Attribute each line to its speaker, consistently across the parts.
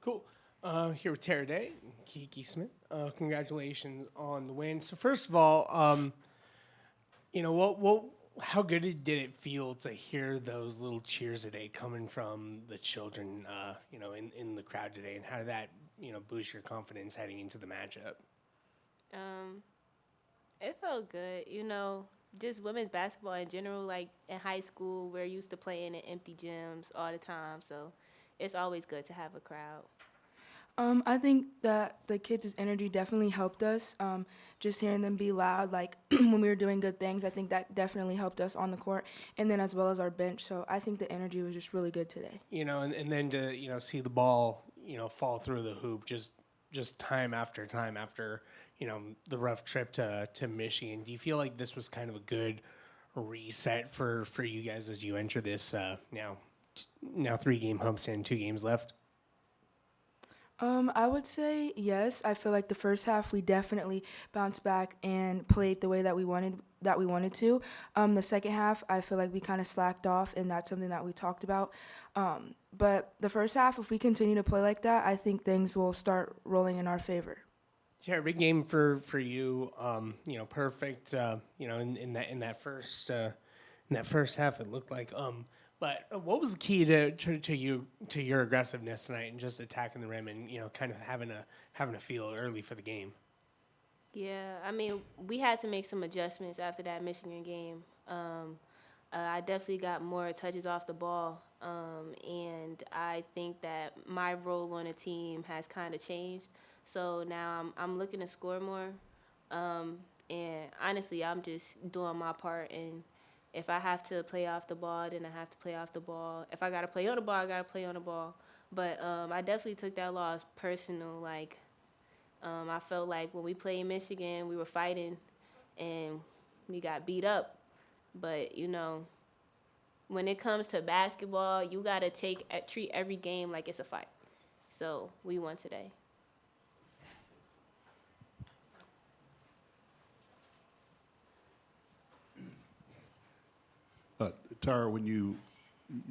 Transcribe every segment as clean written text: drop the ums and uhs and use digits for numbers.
Speaker 1: Cool. Here with Daye and Kiki Smith. Congratulations on the win. So first of all, how good did it feel to hear those little cheers today coming from the children, in the crowd today, and how did that, boost your confidence heading into the matchup?
Speaker 2: Um, it felt good. Just women's basketball in general, like in high school, we're used to playing in empty gyms all the time. So it's always good to have a crowd.
Speaker 3: I think that the kids' energy definitely helped us. Just hearing them be loud, like when we were doing good things, I think that definitely helped us on the court, and then as well as our bench. So I think the energy was just really good today.
Speaker 1: And then to see the ball fall through the hoop just time after time after the rough trip to Michigan. Do you feel like this was kind of a good reset for you guys as you enter this now 3 game homestand, 2 games left?
Speaker 3: I would say yes. I feel like the first half we definitely bounced back and played the way that we wanted to. The second half, I feel like we kind of slacked off, and that's something that we talked about. But the first half, if we continue to play like that, I think things will start rolling in our favor.
Speaker 1: Yeah, big game for you. Perfect. In that first half, it looked like. But what was the key to your aggressiveness tonight and just attacking the rim and kind of having a feel early for the game?
Speaker 2: Yeah, I mean, we had to make some adjustments after that Michigan game. I definitely got more touches off the ball, and I think that my role on the team has kind of changed. So now I'm looking to score more, and honestly, I'm just doing my part. And if I have to play off the ball, then I have to play off the ball. If I gotta play on the ball, I gotta play on the ball. But I definitely took that loss personal. Like I felt like when we played Michigan, we were fighting and we got beat up. But when it comes to basketball, you gotta treat every game like it's a fight. So we won today.
Speaker 4: Tara, when you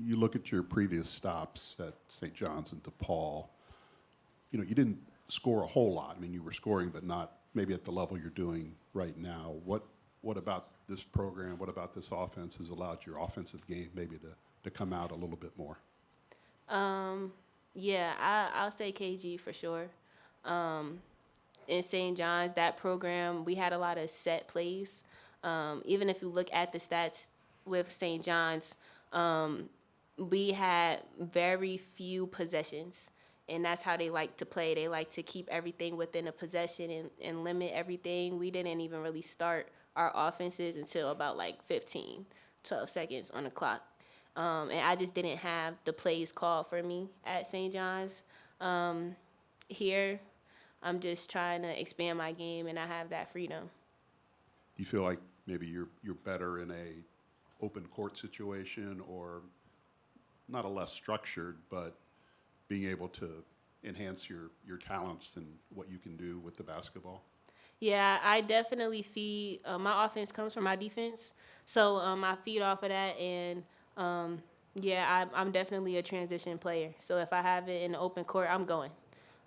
Speaker 4: look at your previous stops at St. John's and DePaul, you didn't score a whole lot. I mean, you were scoring, but not maybe at the level you're doing right now. What about this program? What about this offense has allowed your offensive game maybe to come out a little bit more?
Speaker 2: Um, yeah, I'll say KG for sure. Um, in St. John's, that program, we had a lot of set plays. Even if you look at the stats with St. John's, um, we had very few possessions. And that's how they like to play. They like to keep everything within a possession and limit everything. We didn't even really start our offenses until about like 15, 12 seconds on the clock. And I just didn't have the plays called for me at St. John's. Here, I'm just trying to expand my game, and I have that freedom.
Speaker 4: Do you feel like maybe you're better in a open court situation, or not a less structured, but being able to enhance your talents and what you can do with the basketball?
Speaker 2: Yeah, I definitely feed. My offense comes from my defense, so I feed off of that, and yeah, I'm definitely a transition player. So if I have it in the open court, I'm going.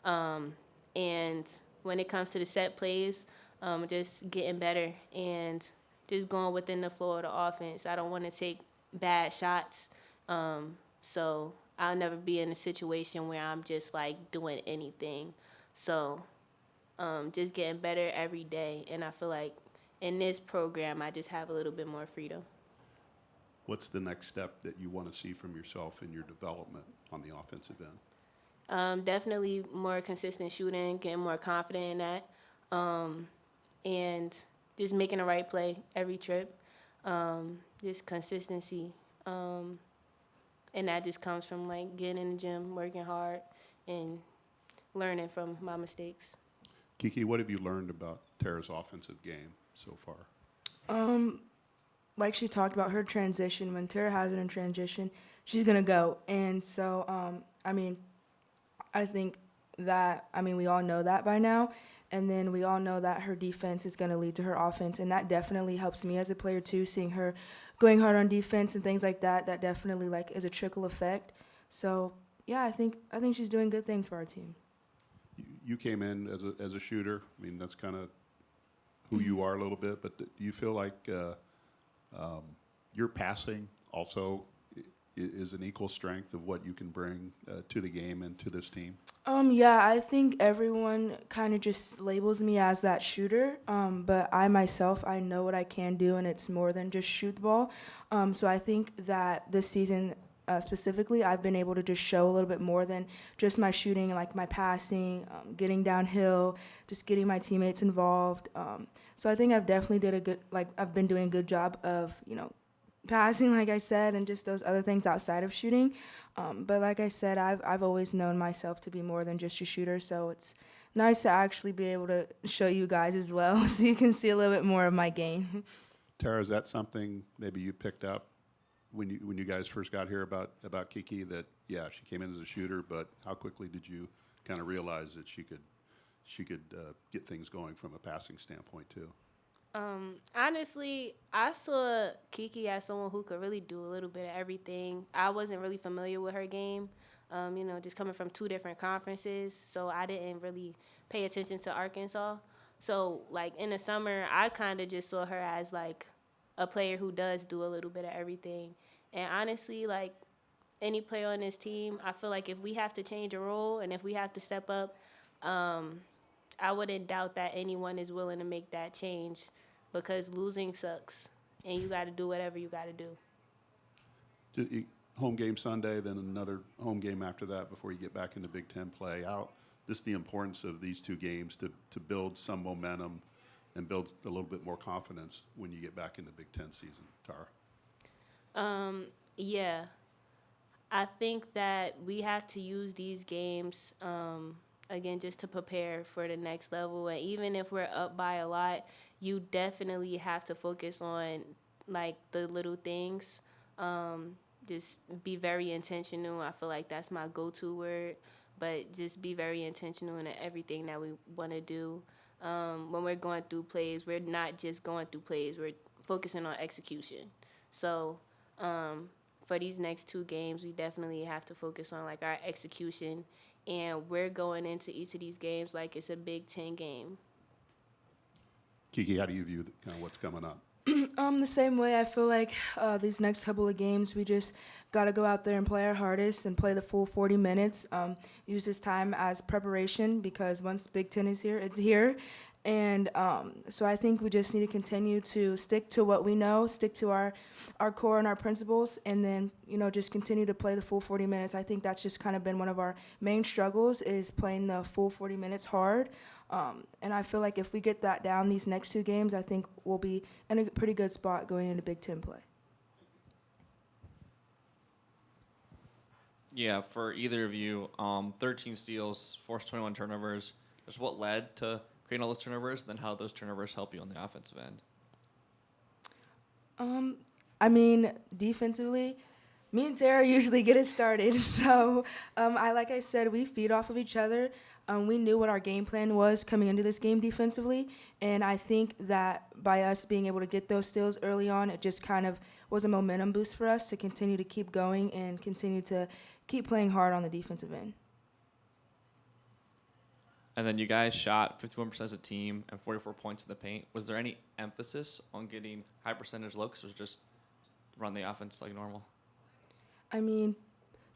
Speaker 2: Um, and when it comes to the set plays, just getting better and just going within the flow of the offense. I don't want to take bad shots. So I'll never be in a situation where I'm just like doing anything. So just getting better every day. And I feel like in this program, I just have a little bit more freedom.
Speaker 4: What's the next step that you want to see from yourself in your development on the offensive end?
Speaker 2: Definitely more consistent shooting, getting more confident in that, and just making the right play every trip. Just consistency, and that just comes from like getting in the gym, working hard, and learning from my mistakes.
Speaker 4: Kiki, what have you learned about Tara's offensive game so far?
Speaker 3: Like she talked about her transition, when Tara has it in transition, she's gonna go. And so, I think that, we all know that by now. And then we all know that her defense is going to lead to her offense. And that definitely helps me as a player, too, seeing her going hard on defense and things like that. That definitely, like, is a trickle effect. So yeah, I think she's doing good things for our team.
Speaker 4: You came in as a shooter. I mean, that's kind of who you are a little bit. But do you feel like your passing also is an equal strength of what you can bring to the game and to this team?
Speaker 3: Yeah, I think everyone kind of just labels me as that shooter. But I myself, I know what I can do, and it's more than just shoot the ball. So I think that this season specifically, I've been able to just show a little bit more than just my shooting, like my passing, getting downhill, just getting my teammates involved. So I think I've definitely I've been doing a good job of, passing, like I said, and just those other things outside of shooting. But like I said, I've always known myself to be more than just a shooter, so it's nice to actually be able to show you guys as well, so you can see a little bit more of my game.
Speaker 4: Tara, is that something maybe you picked up when you guys first got here about Kiki? That she came in as a shooter, but how quickly did you kind of realize that she could get things going from a passing standpoint too?
Speaker 2: Honestly, I saw Kiki as someone who could really do a little bit of everything. I wasn't really familiar with her game, just coming from two different conferences, so I didn't really pay attention to Arkansas. So, like, in the summer, I kind of just saw her as, like, a player who does do a little bit of everything. And honestly, like, any player on this team, I feel like if we have to change a role and if we have to step up, I wouldn't doubt that anyone is willing to make that change because losing sucks and you got to do whatever you got to do.
Speaker 4: Home game Sunday, then another home game after that before you get back into Big Ten play. Just the importance of these two games to build some momentum and build a little bit more confidence when you get back in the Big Ten season, Tara.
Speaker 2: Yeah, I think that we have to use these games again just to prepare for the next level. And even if we're up by a lot, you definitely have to focus on like the little things. Just be very intentional. I feel like that's my go-to word. But just be very intentional in everything that we want to do. When we're going through plays, we're not just going through plays. We're focusing on execution. So for these next two games, we definitely have to focus on like our execution. And we're going into each of these games like it's a Big Ten game.
Speaker 4: Kiki, how do you view kind of what's coming up?
Speaker 3: The same way. I feel like these next couple of games, we just got to go out there and play our hardest and play the full 40 minutes. Use this time as preparation because once Big Ten is here, it's here. And so I think we just need to continue to stick to what we know, stick to our core and our principles, and then, just continue to play the full 40 minutes. I think that's just kind of been one of our main struggles is playing the full 40 minutes hard. And I feel like if we get that down these next two games, I think we'll be in a pretty good spot going into Big Ten play.
Speaker 5: Yeah, for either of you, 13 steals, forced 21 turnovers. Just what led to creating all those turnovers, then how those turnovers help you on the offensive end?
Speaker 3: I mean, defensively, me and Tara usually get it started. So, like I said, we feed off of each other. We knew what our game plan was coming into this game defensively, and I think that by us being able to get those steals early on, it just kind of was a momentum boost for us to continue to keep going and continue to keep playing hard on the defensive end.
Speaker 5: And then you guys shot 51% as a team and 44 points in the paint. Was there any emphasis on getting high percentage looks, or just run the offense like normal?
Speaker 3: I mean,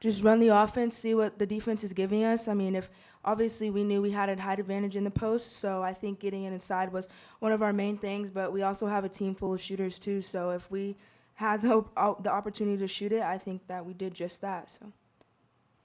Speaker 3: just run the offense, see what the defense is giving us. I mean, if obviously we knew we had a height advantage in the post, so I think getting it inside was one of our main things, but we also have a team full of shooters too, so if we had the opportunity to shoot it, I think that we did just that. So.